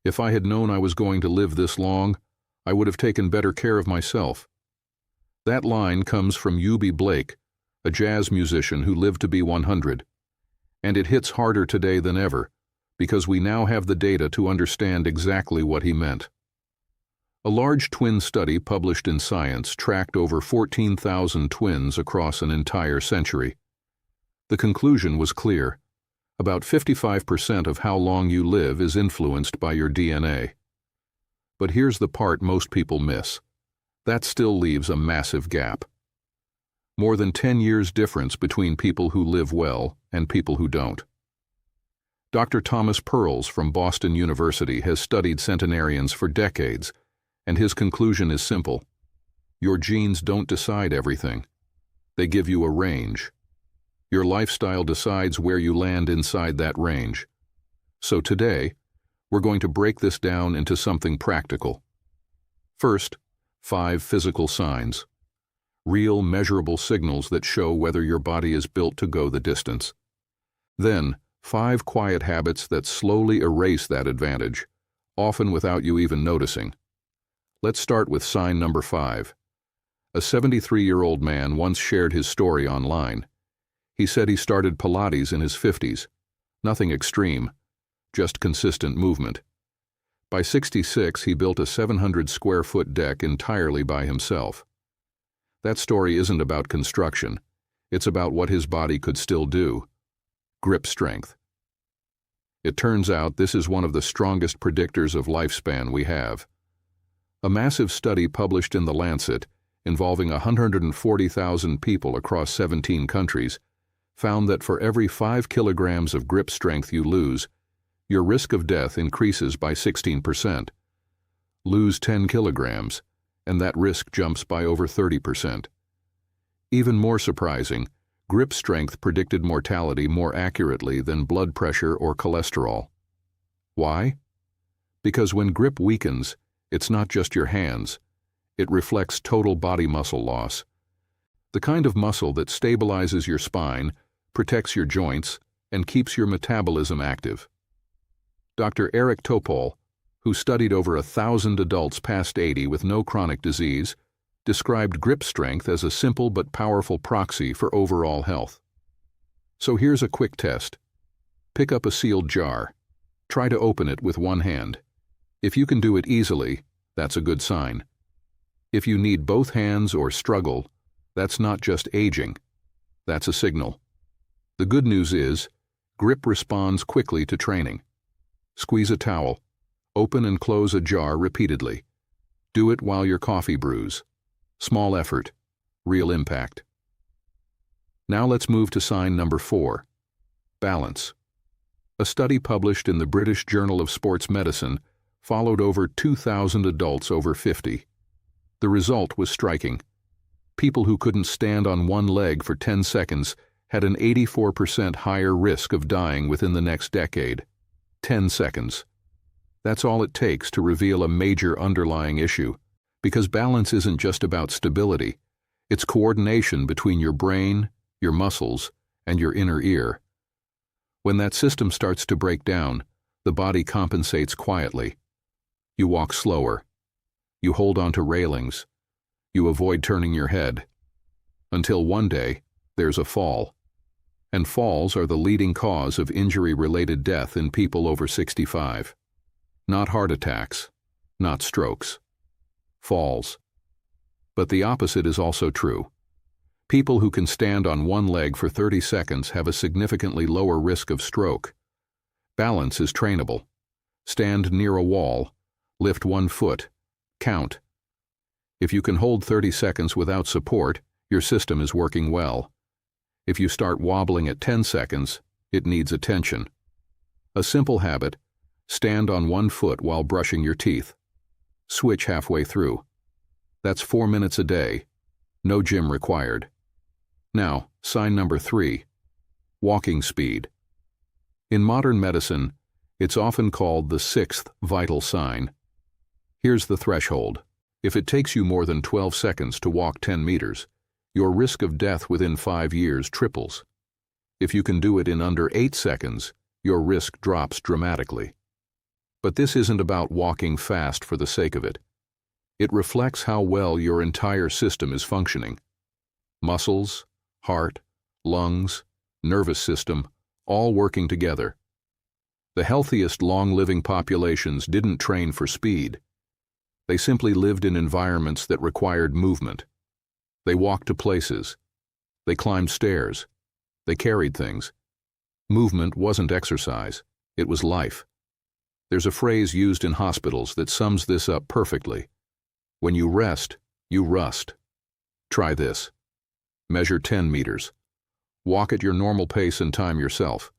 If I had known I was going to live this long, I would have taken better care of myself. That line comes from Eubie Blake, a jazz musician who lived to be 100. And it hits harder today than ever, because we now have the data to understand exactly what he meant. A large twin study published in Science tracked over 14,000 twins across an entire century. The conclusion was clear. About 55% of how long you live is influenced by your DNA. But here's the part most people miss. That still leaves a massive gap. More than 10 years difference between people who live well and people who don't. Dr. Thomas Perls from Boston University has studied centenarians for decades, and his conclusion is simple. Your genes don't decide everything. They give you a range. Your lifestyle decides where you land inside that range. So today, we're going to break this down into something practical. First, 5 physical signs. Real, measurable signals that show whether your body is built to go the distance. Then, 5 quiet habits that slowly erase that advantage, often without you even noticing. Let's start with sign number 5. A 73-year-old man once shared his story online. He said he started Pilates in his 50s. Nothing extreme, just consistent movement. By 66, he built a 700-square-foot deck entirely by himself. That story isn't about construction. It's about what his body could still do. Grip strength. It turns out this is one of the strongest predictors of lifespan we have. A massive study published in The Lancet, involving 140,000 people across 17 countries, found that for every 5 kilograms of grip strength you lose, your risk of death increases by 16%. Lose 10 kilograms, and that risk jumps by over 30%. Even more surprising, grip strength predicted mortality more accurately than blood pressure or cholesterol. Why? Because when grip weakens, it's not just your hands. It reflects total body muscle loss. The kind of muscle that stabilizes your spine, protects your joints, and keeps your metabolism active. Dr. Eric Topol, who studied over 1,000 adults past 80 with no chronic disease, described grip strength as a simple but powerful proxy for overall health. So here's a quick test. Pick up a sealed jar. Try to open it with one hand. If you can do it easily, that's a good sign. If you need both hands or struggle, that's not just aging. That's a signal. The good news is, grip responds quickly to training. Squeeze a towel. Open and close a jar repeatedly. Do it while your coffee brews. Small effort, real impact. Now let's move to sign number 4. Balance. A study published in the British Journal of Sports Medicine followed over 2,000 adults over 50. The result was striking. People who couldn't stand on one leg for 10 seconds had an 84% higher risk of dying within the next decade. 10 seconds. That's all it takes to reveal a major underlying issue, because balance isn't just about stability. It's coordination between your brain, your muscles, and your inner ear. When that system starts to break down, the body compensates quietly. You walk slower. You hold onto railings. You avoid turning your head. Until one day, there's a fall. And falls are the leading cause of injury-related death in people over 65. Not heart attacks, not strokes. Falls. But the opposite is also true. People who can stand on one leg for 30 seconds have a significantly lower risk of stroke. Balance is trainable. Stand near a wall, lift one foot, count. If you can hold 30 seconds without support, your system is working well. If you start wobbling at 10 seconds, it needs attention. A simple habit: stand on one foot while brushing your teeth. Switch halfway through. That's 4 minutes a day. No gym required. Now, sign number 3. Walking speed. In modern medicine, it's often called the 6th vital sign. Here's the threshold. If it takes you more than 12 seconds to walk 10 meters, your risk of death within 5 years triples. If you can do it in under 8 seconds, your risk drops dramatically. But this isn't about walking fast for the sake of it. It reflects how well your entire system is functioning. Muscles, heart, lungs, nervous system, all working together. The healthiest long-living populations didn't train for speed. They simply lived in environments that required movement. They walked to places. They climbed stairs. They carried things. Movement wasn't exercise. It was life. There's a phrase used in hospitals that sums this up perfectly. When you rest, you rust. Try this. Measure 10 meters. Walk at your normal pace and time yourself.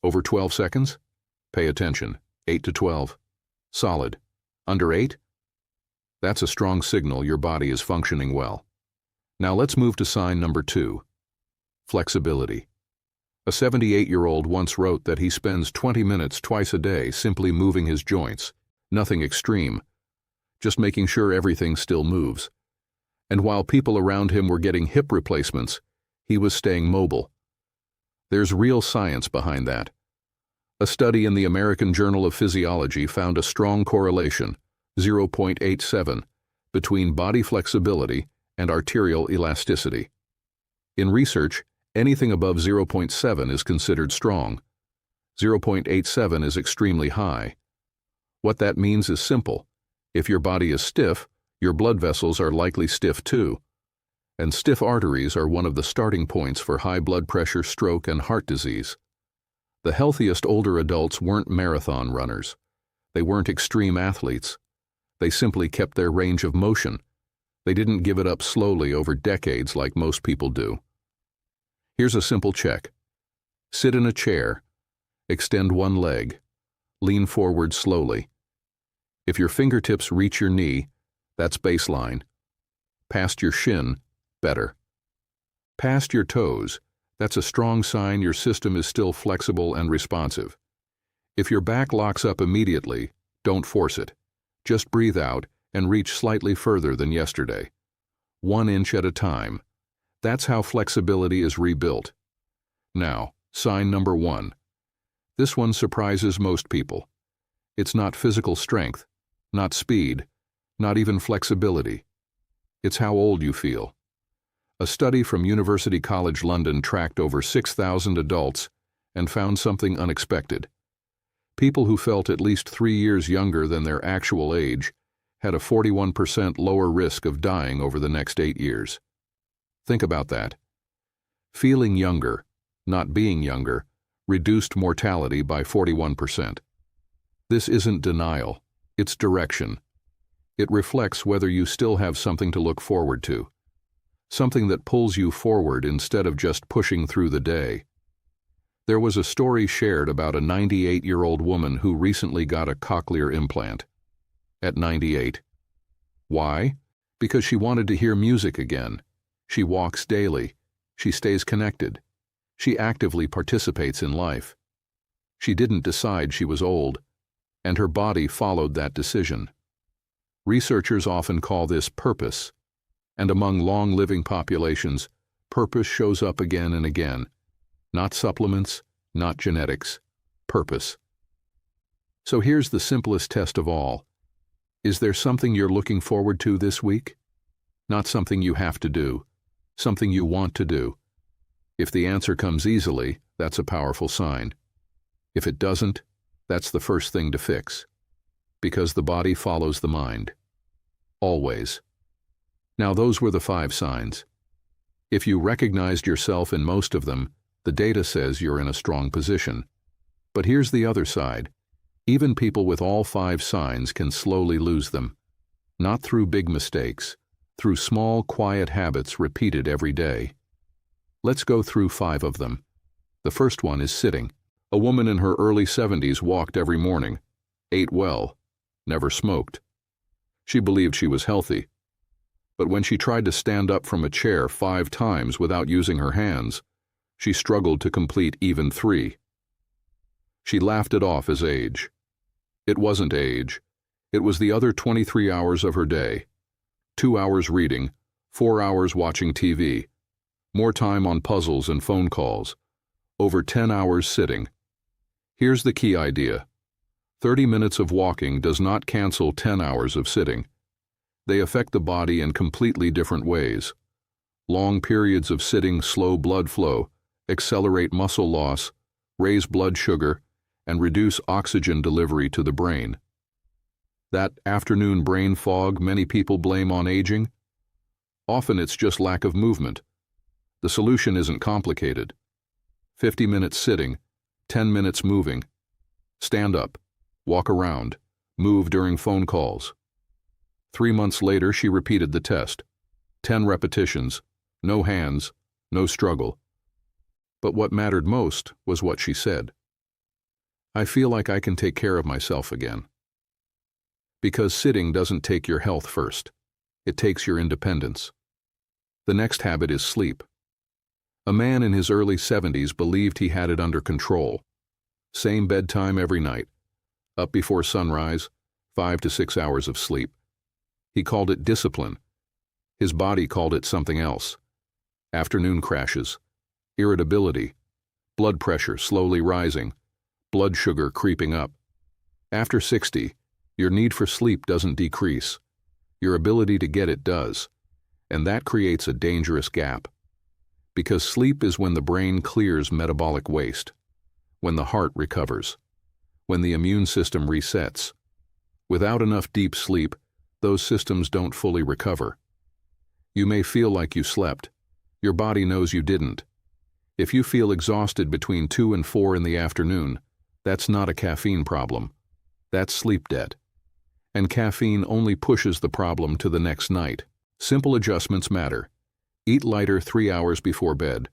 Over 12 seconds? Pay attention. 8 to 12. Solid. Under 8? That's a strong signal your body is functioning well. Now let's move to sign number 2. Flexibility. A 78-year-old once wrote that he spends 20 minutes twice a day simply moving his joints. Nothing extreme. Just making sure everything still moves. And while people around him were getting hip replacements, he was staying mobile. There's real science behind that. A study in the American Journal of Physiology found a strong correlation, 0.87, between body flexibility and arterial elasticity. In research, anything above 0.7 is considered strong. 0.87 is extremely high. What that means is simple. If your body is stiff, your blood vessels are likely stiff too. And stiff arteries are one of the starting points for high blood pressure, stroke, and heart disease. The healthiest older adults weren't marathon runners. They weren't extreme athletes. They simply kept their range of motion. They didn't give it up slowly over decades like most people do. Here's a simple check. Sit in a chair. Extend one leg. Lean forward slowly. If your fingertips reach your knee, that's baseline. Past your shin, better. Past your toes, that's a strong sign your system is still flexible and responsive. If your back locks up immediately, don't force it. Just breathe out and reach slightly further than yesterday. 1 inch at a time. That's how flexibility is rebuilt. Now, sign number 1. This one surprises most people. It's not physical strength, not speed, not even flexibility. It's how old you feel. A study from University College London tracked over 6,000 adults and found something unexpected. People who felt at least 3 years younger than their actual age had a 41% lower risk of dying over the next 8 years. Think about that. Feeling younger, not being younger, reduced mortality by 41%. This isn't denial, it's direction. It reflects whether you still have something to look forward to. Something that pulls you forward instead of just pushing through the day. There was a story shared about a 98-year-old woman who recently got a cochlear implant. At 98. Why? Because she wanted to hear music again. She walks daily. She stays connected. She actively participates in life. She didn't decide she was old, and her body followed that decision. Researchers often call this purpose, and among long-living populations, purpose shows up again and again. Not supplements, not genetics, purpose. So here's the simplest test of all. Is there something you're looking forward to this week? Not something you have to do, something you want to do. If the answer comes easily, that's a powerful sign. If it doesn't, that's the first thing to fix. Because the body follows the mind. Always. Now those were the 5 signs. If you recognized yourself in most of them, the data says you're in a strong position. But here's the other side. Even people with all 5 signs can slowly lose them. Not through big mistakes, through small, quiet habits repeated every day. Let's go through 5 of them. The first one is sitting. A woman in her early 70s walked every morning, ate well, never smoked. She believed she was healthy. But when she tried to stand up from a chair 5 times without using her hands, she struggled to complete even 3. She laughed it off as age. It wasn't age. It was the other 23 hours of her day. 2 hours reading, 4 hours watching TV, more time on puzzles and phone calls, over 10 hours sitting. Here's the key idea. 30 minutes of walking does not cancel 10 hours of sitting. They affect the body in completely different ways. Long periods of sitting slow blood flow, accelerate muscle loss, raise blood sugar, and reduce oxygen delivery to the brain. That afternoon brain fog many people blame on aging? Often it's just lack of movement. The solution isn't complicated. 50 minutes sitting, 10 minutes moving. Stand up, walk around, move during phone calls. 3 months later, she repeated the test. 10 repetitions, no hands, no struggle. But what mattered most was what she said. I feel like I can take care of myself again. Because sitting doesn't take your health first. It takes your independence. The next habit is sleep. A man in his early 70s believed he had it under control. Same bedtime every night. Up before sunrise, 5 to 6 hours of sleep. He called it discipline. His body called it something else. Afternoon crashes, irritability, blood pressure slowly rising, blood sugar creeping up. After 60, your need for sleep doesn't decrease. Your ability to get it does. And that creates a dangerous gap. Because sleep is when the brain clears metabolic waste, when the heart recovers, when the immune system resets. Without enough deep sleep, those systems don't fully recover. You may feel like you slept. Your body knows you didn't. If you feel exhausted between 2 and 4 in the afternoon, that's not a caffeine problem. That's sleep debt. And caffeine only pushes the problem to the next night. Simple adjustments matter. Eat lighter 3 hours before bed.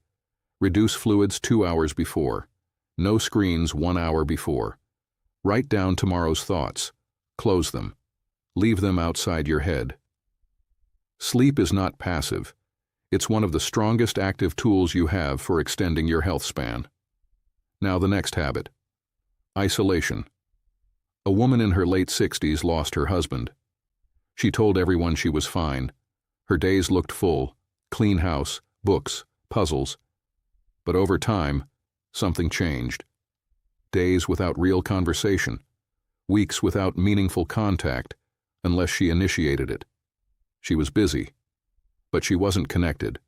Reduce fluids 2 hours before. No screens 1 hour before. Write down tomorrow's thoughts. Close them. Leave them outside your head. Sleep is not passive. It's one of the strongest active tools you have for extending your health span. Now the next habit. Isolation. A woman in her late 60s lost her husband. She told everyone she was fine. Her days looked full, clean house, books, puzzles. But over time, something changed. Days without real conversation. Weeks without meaningful contact, unless she initiated it. She was busy, but she wasn't connected.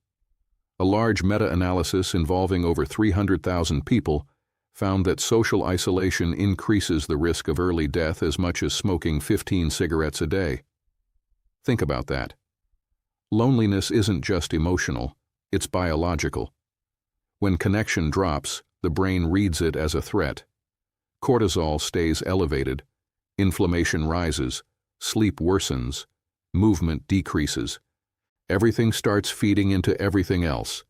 A large meta-analysis involving over 300,000 people found that social isolation increases the risk of early death as much as smoking 15 cigarettes a day. Think about that. Loneliness isn't just emotional, it's biological. When connection drops, the brain reads it as a threat. Cortisol stays elevated, inflammation rises, sleep worsens, movement decreases. Everything starts feeding into everything else.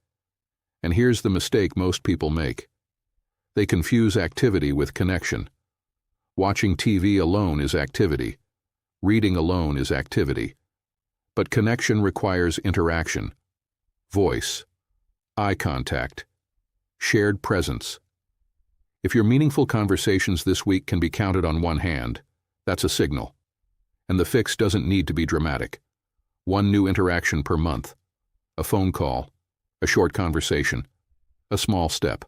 And here's the mistake most people make. They confuse activity with connection. Watching TV alone is activity. Reading alone is activity. But connection requires interaction, voice, eye contact, shared presence. If your meaningful conversations this week can be counted on one hand, that's a signal. And the fix doesn't need to be dramatic. One new interaction per month, a phone call, a short conversation, a small step.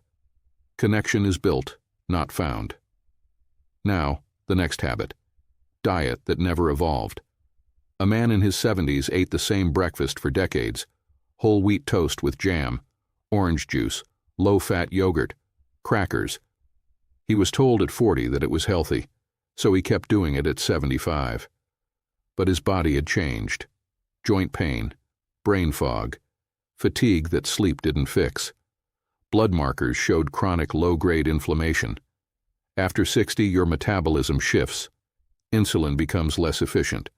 Connection is built, not found. Now, the next habit. Diet that never evolved. A man in his 70s ate the same breakfast for decades. Whole wheat toast with jam, orange juice, low-fat yogurt, crackers. He was told at 40 that it was healthy, so he kept doing it at 75. But his body had changed. Joint pain, brain fog, fatigue that sleep didn't fix. Blood markers showed chronic low-grade inflammation. After 60, your metabolism shifts. Insulin becomes less efficient.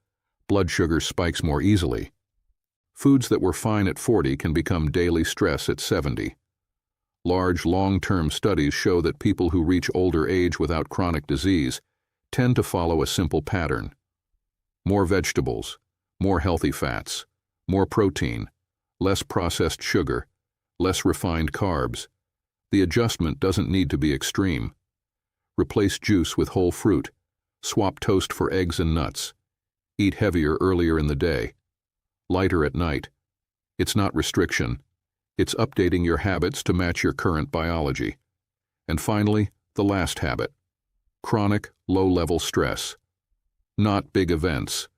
Blood sugar spikes more easily. Foods that were fine at 40 can become daily stress at 70. Large, long-term studies show that people who reach older age without chronic disease tend to follow a simple pattern. More vegetables, more healthy fats, more protein, less processed sugar, less refined carbs. The adjustment doesn't need to be extreme. Replace juice with whole fruit. Swap toast for eggs and nuts. Eat heavier earlier in the day. Lighter at night. It's not restriction. It's updating your habits to match your current biology. And finally, the last habit. Chronic, low-level stress. Not big events,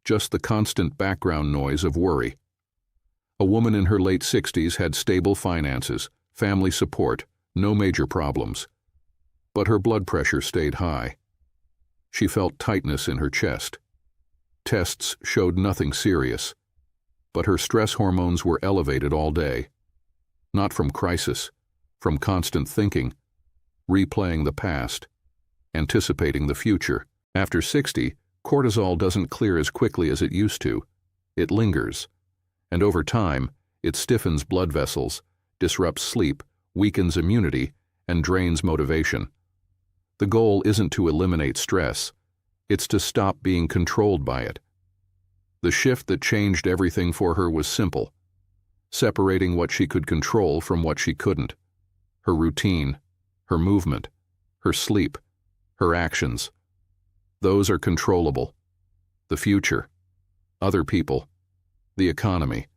just the constant background noise of worry. A woman in her late 60s had stable finances, family support, no major problems. But her blood pressure stayed high. She felt tightness in her chest. Tests showed nothing serious, but her stress hormones were elevated all day. Not from crisis, from constant thinking, replaying the past, anticipating the future. After 60, cortisol doesn't clear as quickly as it used to. It lingers, and over time, it stiffens blood vessels, disrupts sleep, weakens immunity, and drains motivation. The goal isn't to eliminate stress, it's to stop being controlled by it. The shift that changed everything for her was simple, separating what she could control from what she couldn't. Her routine, her movement, her sleep, her actions. Those are controllable. The future, other people, the economy,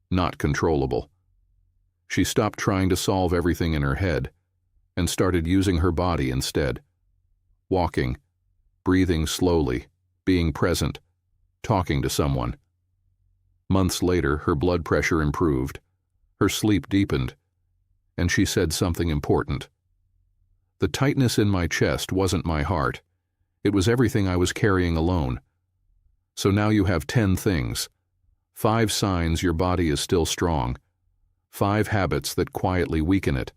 not controllable. She stopped trying to solve everything in her head and started using her body instead. Walking, breathing slowly, being present, talking to someone. Months later, her blood pressure improved, her sleep deepened, and she said something important. The tightness in my chest wasn't my heart. It was everything I was carrying alone. So now you have 10 things. 5 signs your body is still strong. 5 habits that quietly weaken it.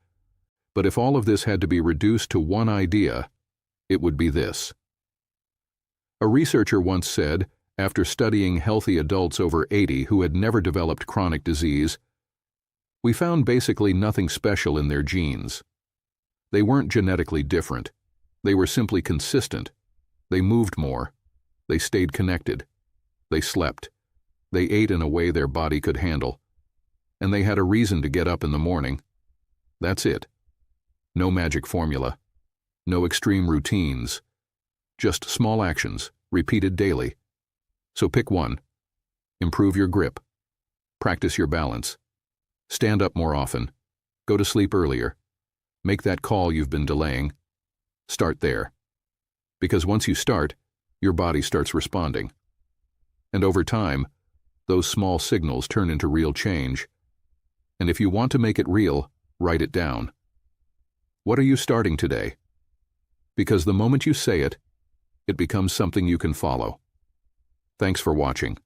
But if all of this had to be reduced to one idea, it would be this. A researcher once said, after studying healthy adults over 80 who had never developed chronic disease, we found basically nothing special in their genes. They weren't genetically different. They were simply consistent. They moved more. They stayed connected. They slept. They ate in a way their body could handle. And they had a reason to get up in the morning. That's it. No magic formula. No extreme routines. Just small actions, repeated daily. So pick one. Improve your grip. Practice your balance. Stand up more often. Go to sleep earlier. Make that call you've been delaying. Start there. Because once you start, your body starts responding. And over time, those small signals turn into real change. And if you want to make it real, write it down. What are you starting today? Because the moment you say it, it becomes something you can follow. Thanks for watching.